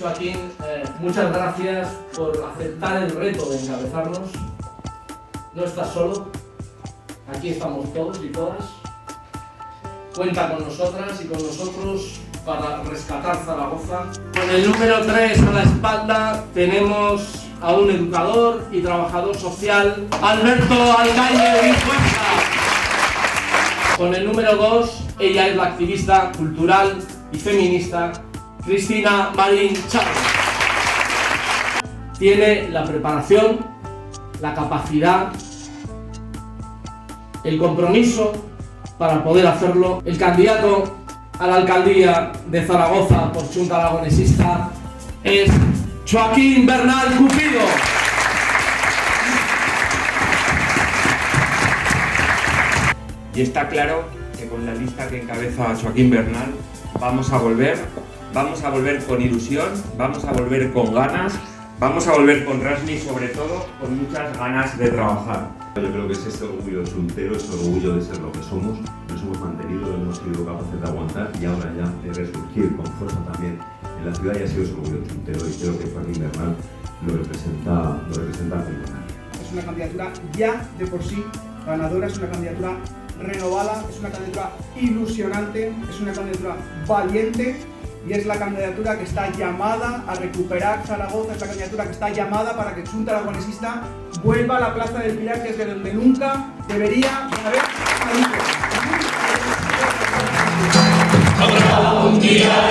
Joaquín, muchas gracias por aceptar el reto de encabezarnos. No estás solo, aquí estamos todos y todas. Cuenta con nosotras y con nosotros para rescatar Zaragoza. Con el número 3 a la espalda tenemos a un educador y trabajador social, Alberto Alcaide Vincuenza. Con el número 2, ella es la activista cultural y feminista, Cristina Marín Chávez. Tiene la preparación, la capacidad, el compromiso para poder hacerlo. El candidato a la alcaldía de Zaragoza por Xunta Aragonesista es Joaquín Bernal Cupido. Y está claro que con la lista que encabeza Joaquín Bernal vamos a volver con ilusión, vamos a volver con ganas, vamos a volver con Rasmi y sobre todo con muchas ganas de trabajar. Yo creo que es ese orgullo chuntero, ese orgullo de ser lo que somos, nos hemos mantenido, hemos sido capaces de aguantar y ahora ya de resurgir con fuerza también en la ciudad y ha sido ese orgullo chuntero y creo que Joaquín Bernal lo representa fenomenal. Es una candidatura ya de por sí ganadora, es una candidatura renovada, es una candidatura ilusionante, es una candidatura valiente y es la candidatura que está llamada a recuperar Zaragoza, es la candidatura que está llamada para que Xunta Aragonesista vuelva a la Plaza del Pilar, que es de donde nunca debería haber salido. Habrá un día